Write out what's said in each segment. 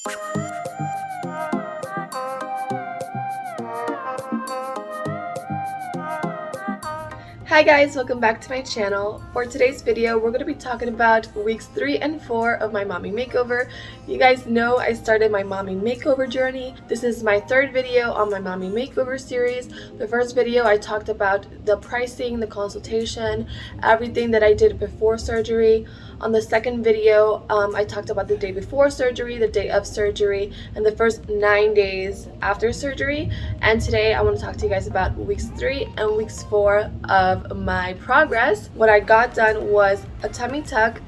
Hi guys, welcome back to my channel. For today's video, we're going to be talking about weeks 3 and 4 of my mommy makeover. You guys know I started my mommy makeover journey. This is my third video on my mommy makeover series. The first video I talked about the pricing, the consultation, everything that I did before surgery. On the second video, I talked about the day before surgery, the day of surgery, and the first 9 days after surgery. And today I want to talk to you guys about weeks 3 and weeks 4 of my progress. What I got done was a tummy tuck,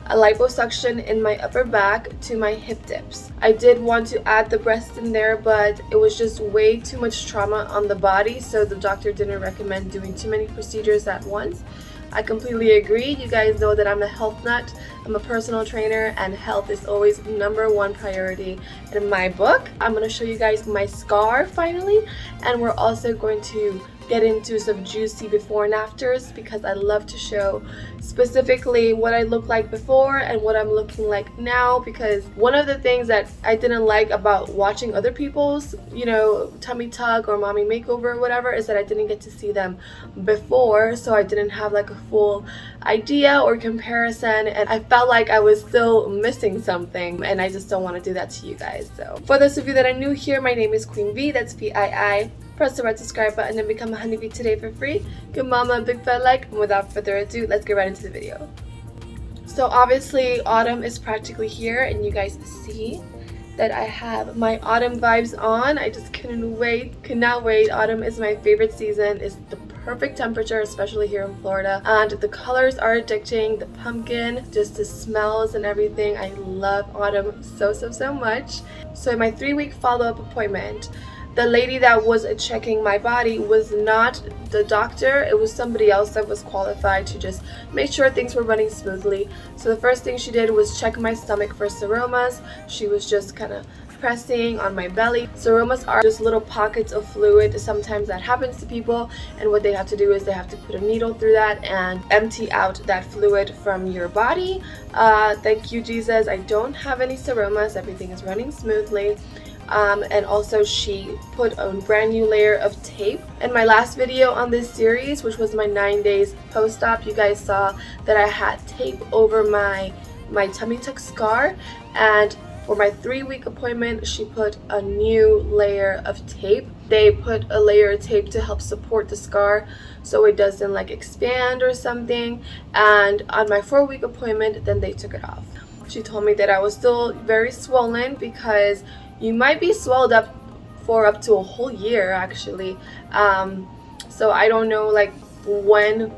a liposuction in my upper back to my hip dips. I did want to add the breast in there, but it was just way too much trauma on the body, so the doctor didn't recommend doing too many procedures at once. I completely agree. You guys know that I'm a health nut. I'm a personal trainer and health is always #1 priority in my book. I'm going to show you guys my scar finally, and we're also going to get into some juicy before and afters because I love to show specifically what I look like before and what I'm looking like now, because one of the things that I didn't like about watching other people's, tummy tuck or mommy makeover or whatever, is that I didn't get to see them before, so I didn't have like a full idea or comparison, and I felt like I was still missing something, and I just don't want to do that to you guys. So for those of you that are new here, my name is Queen V, that's VII. Press the red subscribe button and become a honeybee today for free. Give mama a big fat like, and without further ado, let's get right into the video. So obviously autumn is practically here, and you guys see that I have my autumn vibes on. I just could not wait. Autumn is my favorite season. It's the perfect temperature, especially here in Florida, and the colors are addicting. The pumpkin, just the smells and everything. I love autumn so much. So in my 3-week follow-up appointment, the lady that was checking my body was not the doctor. It was somebody else that was qualified to just make sure things were running smoothly. So the first thing she did was check my stomach for seromas. She was just kind of pressing on my belly. Seromas are just little pockets of fluid. Sometimes that happens to people, and what they have to do is they have to put a needle through that and empty out that fluid from your body. Thank you, Jesus. I don't have any seromas. Everything is running smoothly. And also she put a brand new layer of tape. In my last video on this series, which was my 9 days post-op, you guys saw that I had tape over my tummy tuck scar, and for my 3-week appointment she put a new layer of tape. They put a layer of tape to help support the scar so it doesn't like expand or something, and on my 4-week appointment then they took it off. She told me that I was still very swollen because you might be swelled up for up to a whole year actually. So I don't know like when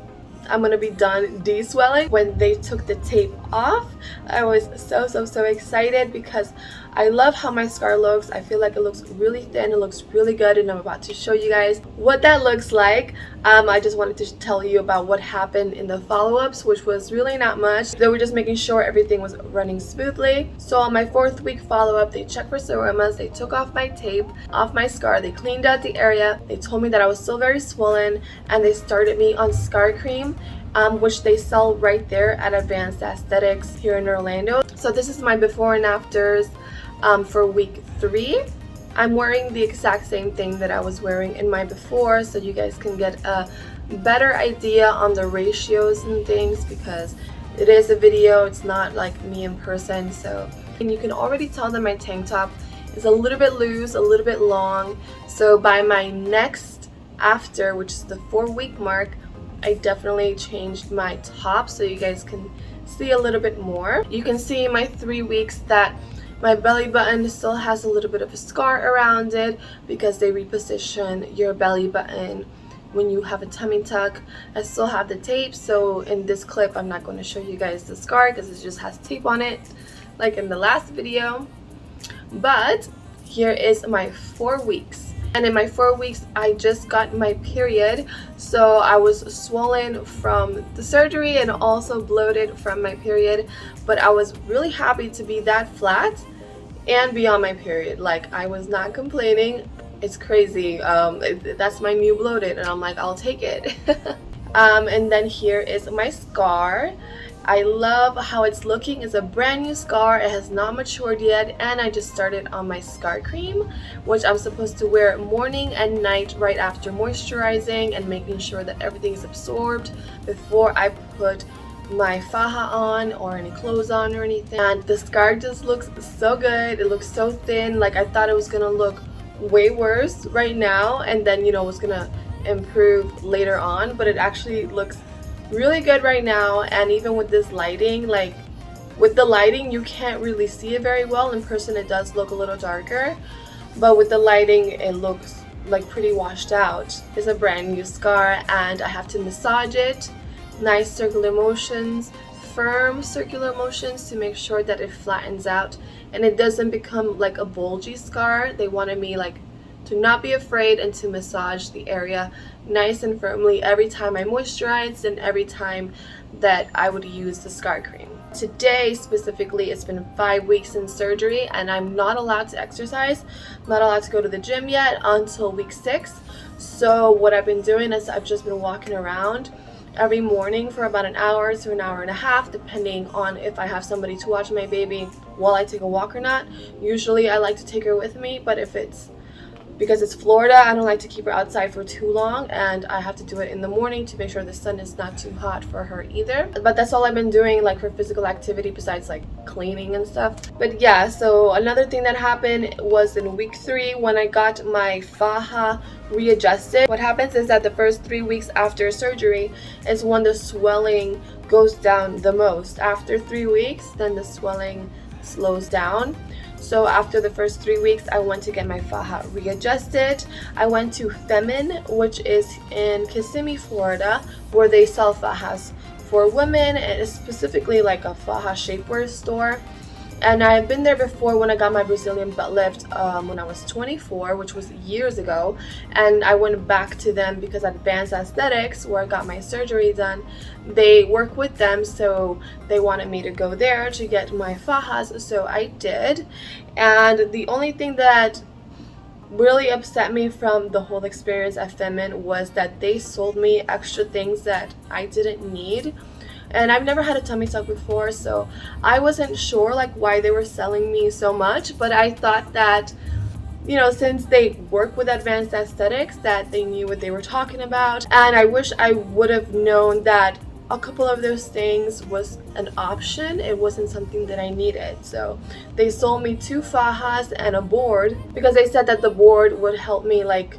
I'm gonna be done de-swelling. When they took the tape off, I was so excited because I love how my scar looks. I feel like it looks really thin, it looks really good, and I'm about to show you guys what that looks like. I just wanted to tell you about what happened in the follow-ups, which was really not much. They were just making sure everything was running smoothly. So on my 4th week follow-up, they checked for seromas, they took off my tape off my scar, they cleaned out the area, they told me that I was still very swollen, and they started me on scar cream, which they sell right there at Advanced Aesthetics here in Orlando. So this is my before and afters for week 3. I'm wearing the exact same thing that I was wearing in my before, so you guys can get a better idea on the ratios and things, because it is a video, it's not like me in person. So, and you can already tell that my tank top is a little bit loose, a little bit long. So by my next after, which is the 4-week mark, I definitely changed my top so you guys can see a little bit more. You can see in my 3 weeks that my belly button still has a little bit of a scar around it because they reposition your belly button when you have a tummy tuck. I still have the tape, so in this clip I'm not going to show you guys the scar because it just has tape on it like in the last video. But here is my 4 weeks. And in my 4 weeks, I just got my period, so I was swollen from the surgery and also bloated from my period, but I was really happy to be that flat and be on my period. Like, I was not complaining. It's crazy. That's my new bloated, and I'm like, I'll take it. And then here is my scar. I love how it's looking. It's a brand new scar. It has not matured yet, and I just started on my scar cream, which I'm supposed to wear morning and night right after moisturizing and making sure that everything is absorbed before I put my faja on or any clothes on or anything. And the scar just looks so good. It looks so thin. Like, I thought it was gonna look way worse right now and then, you know, was gonna improve later on, but it actually looks really good right now. And even with this lighting, like with the lighting you can't really see it very well. In person it does look a little darker, but with the lighting it looks like pretty washed out. It's a brand new scar and I have to massage it. Nice circular motions, firm circular motions to make sure that it flattens out and it doesn't become like a bulgy scar. They wanted me like to not be afraid and to massage the area nice and firmly every time I moisturized and every time that I would use the scar cream. Today specifically, it's been 5 weeks in surgery and I'm not allowed to exercise, not allowed to go to the gym yet until week 6. So what I've been doing is I've just been walking around every morning for about an hour to an hour and a half, depending on if I have somebody to watch my baby while I take a walk or not. Usually I like to take her with me, but if it's because it's Florida, I don't like to keep her outside for too long, and I have to do it in the morning to make sure the sun is not too hot for her either. But that's all I've been doing like for physical activity besides like cleaning and stuff. But yeah, so another thing that happened was in week 3 when I got my faja readjusted. What happens is that the first 3 weeks after surgery is when the swelling goes down the most. After 3 weeks, then the swelling slows down. So after the first 3 weeks, I went to get my faja readjusted. I went to Femin, which is in Kissimmee, Florida, where they sell fajas for women. It is specifically like a faja shapewear store. And I had been there before when I got my Brazilian butt lift when I was 24, which was years ago. And I went back to them because Advanced Aesthetics, where I got my surgery done, they work with them, so they wanted me to go there to get my fajas, so I did. And the only thing that really upset me from the whole experience at Femin was that they sold me extra things that I didn't need. And I've never had a tummy tuck before, so I wasn't sure like why they were selling me so much, but I thought that, you know, since they work with Advanced Aesthetics, that they knew what they were talking about. And I wish I would have known that a couple of those things was an option. It wasn't something that I needed. So they sold me 2 fajas and a board because they said that the board would help me like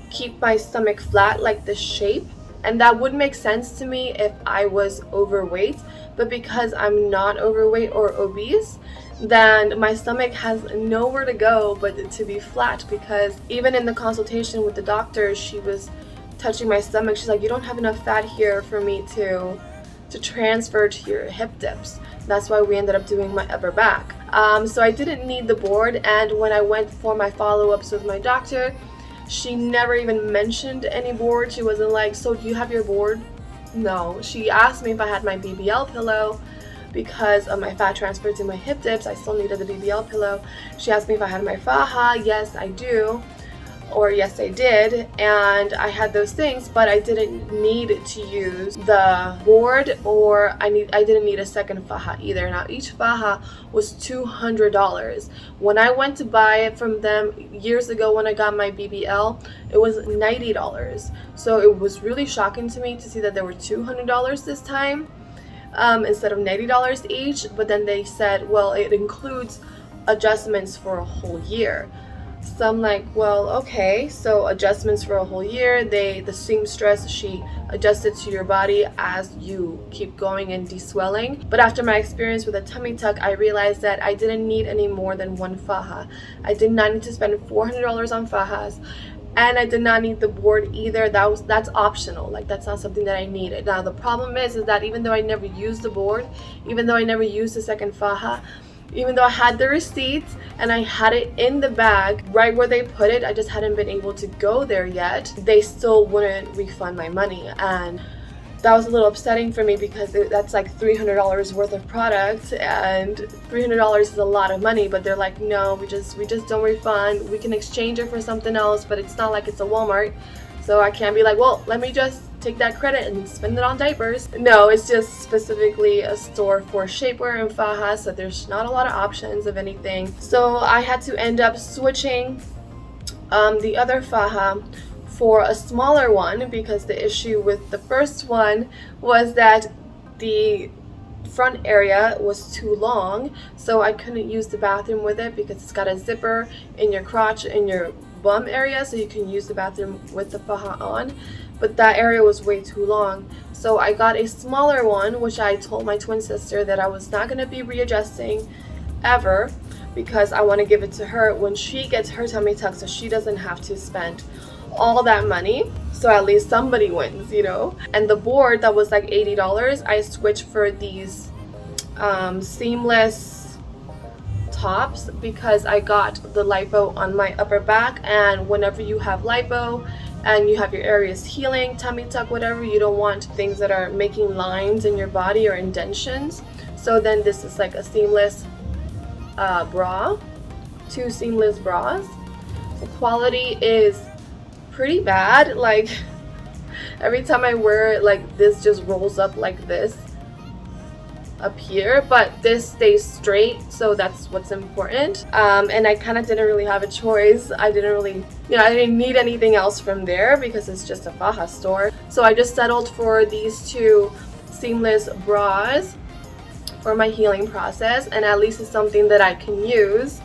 keep my stomach flat, like the shape. And that would make sense to me if I was overweight, but because I'm not overweight or obese, then my stomach has nowhere to go but to be flat. Because even in the consultation with the doctor, she was touching my stomach. She's like, you don't have enough fat here for me to transfer to your hip dips. That's why we ended up doing my upper back. So I didn't need the board, and when I went for my follow-ups with my doctor, she never even mentioned any board. She wasn't like, so do you have your board? No. She asked me if I had my BBL pillow because of my fat transfer to my hip dips. I still needed the BBL pillow. She asked me if I had my faja. Yes, I do. Or yes, I did. And I had those things, but I didn't need to use the board, or I didn't need a second faja either. Now each faja was $200. When I went to buy it from them years ago when I got my BBL, it was $90. So it was really shocking to me to see that there were $200 this time instead of $90 each. But then they said, well, it includes adjustments for a whole year. So I'm like, well, okay, so adjustments for a whole year. The seamstress, she adjusted to your body as you keep going and deswelling. But after my experience with a tummy tuck, I realized that I didn't need any more than 1 faja. I did not need to spend $400 on fajas, and I did not need the board either. That's optional. Like, that's not something that I needed. Now the problem is that even though I never used the board, even though I never used the second faja, even though I had the receipts and I had it in the bag right where they put it, I just hadn't been able to go there yet, they still wouldn't refund my money. And that was a little upsetting for me because that's like $300 worth of product, and $300 is a lot of money, but they're like, no, we just don't refund. We can exchange it for something else, but it's not like it's a Walmart. So I can't be like, well, let me just take that credit and spend it on diapers. No, it's just specifically a store for shapewear and faja, so there's not a lot of options of anything. So I had to end up switching the other faja for a smaller one, because the issue with the first one was that the front area was too long, so I couldn't use the bathroom with it because it's got a zipper in your crotch and your bum area, so you can use the bathroom with the faja on, but that area was way too long. So I got a smaller one, which I told my twin sister that I was not going to be readjusting ever, because I want to give it to her when she gets her tummy tuck, so she doesn't have to spend all that money, so at least somebody wins, you know. And the board that was like $80, I switched for these seamless tops because I got the lipo on my upper back, and whenever you have lipo and you have your areas healing, tummy tuck, whatever, you don't want things that are making lines in your body or indentions. So then this is like a seamless bra, 2 seamless bras. The quality is pretty bad. Like every time I wear it, like this just rolls up like this up here, but this stays straight, so that's what's important. And I kind of didn't really have a choice. I didn't really, you know, I didn't need anything else from there because it's just a faja store. So I just settled for these 2 seamless bras for my healing process, and at least it's something that I can use,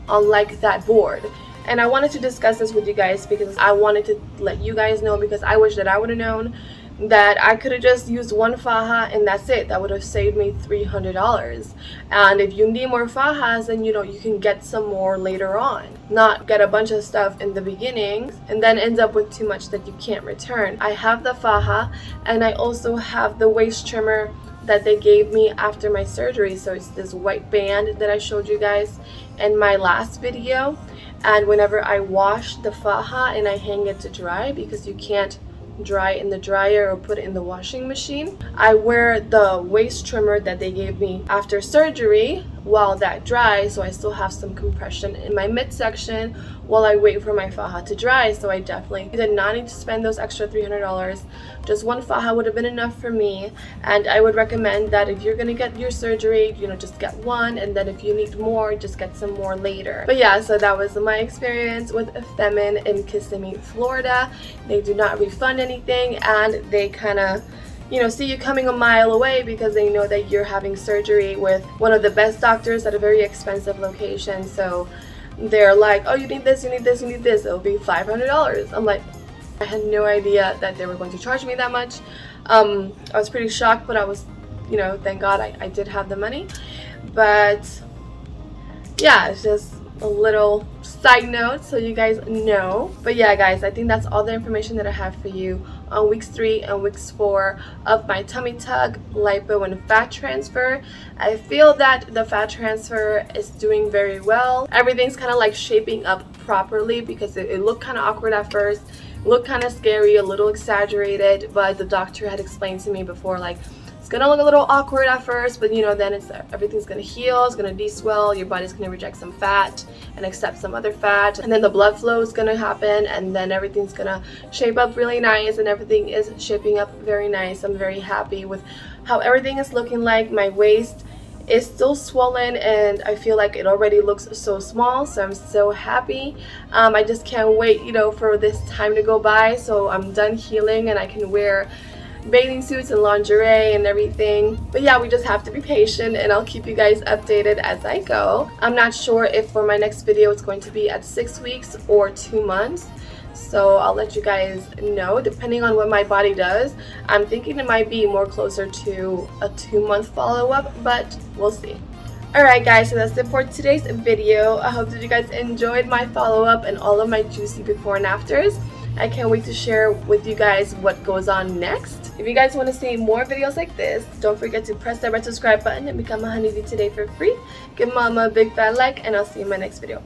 unlike that board. And I wanted to discuss this with you guys because I wanted to let you guys know, because I wish that I would have known that I could have just used one faja and that's it. That would have saved me $300. And if you need more fajas, then you know you can get some more later on, not get a bunch of stuff in the beginning and then end up with too much that you can't return. I have the faja, and I also have the waist trimmer that they gave me after my surgery. So it's this white band that I showed you guys in my last video. And whenever I wash the faja and I hang it to dry, because you can't dry in the dryer or put it in the washing machine, I wear the waist trimmer that they gave me after surgery while that dries, so I still have some compression in my midsection while I wait for my faja to dry. So I definitely did not need to spend those extra $300. Just one faja would have been enough for me, and I would recommend that if you're gonna get your surgery, you know, just get one, and then if you need more, just get some more later. But yeah, so that was my experience with Femin in Kissimmee, Florida. They do not refund anything, and they kind of, you know, see you coming a mile away because they know that you're having surgery with one of the best doctors at a very expensive location. So they're like, oh, you need this, you need this, you need this, it'll be $500. I'm like, I had no idea that they were going to charge me that much. I was pretty shocked, but I was, you know, thank God I did have the money. But yeah, it's just a little side note so you guys know. But yeah, guys, I think that's all the information that I have for you on weeks 3 and weeks 4 of my tummy tuck, lipo, and fat transfer. I feel that the fat transfer is doing very well. Everything's kind of like shaping up properly, because it looked kind of awkward at first, looked kind of scary, a little exaggerated, but the doctor had explained to me before, like, it's gonna look a little awkward at first, but you know, then everything's gonna heal, it's gonna de-swell, your body's gonna reject some fat and accept some other fat, and then the blood flow is gonna happen, and then everything's gonna shape up really nice, and everything is shaping up very nice. I'm very happy with how everything is looking like. My waist is still swollen, and I feel like it already looks so small, so I'm so happy. I just can't wait, you know, for this time to go by, so I'm done healing and I can wear bathing suits and lingerie and everything. But yeah, we just have to be patient, and I'll keep you guys updated as I go. I'm not sure if for my next video it's going to be at 6 weeks or 2 months, so I'll let you guys know depending on what my body does. I'm thinking it might be more closer to a 2-month follow-up, but we'll see. Alright guys, so that's it for today's video. I hope that you guys enjoyed my follow-up and all of my juicy before and afters. I can't wait to share with you guys what goes on next. If you guys want to see more videos like this, don't forget to press that red subscribe button and become a honeybee today for free. Give mama a big fat like, and I'll see you in my next video.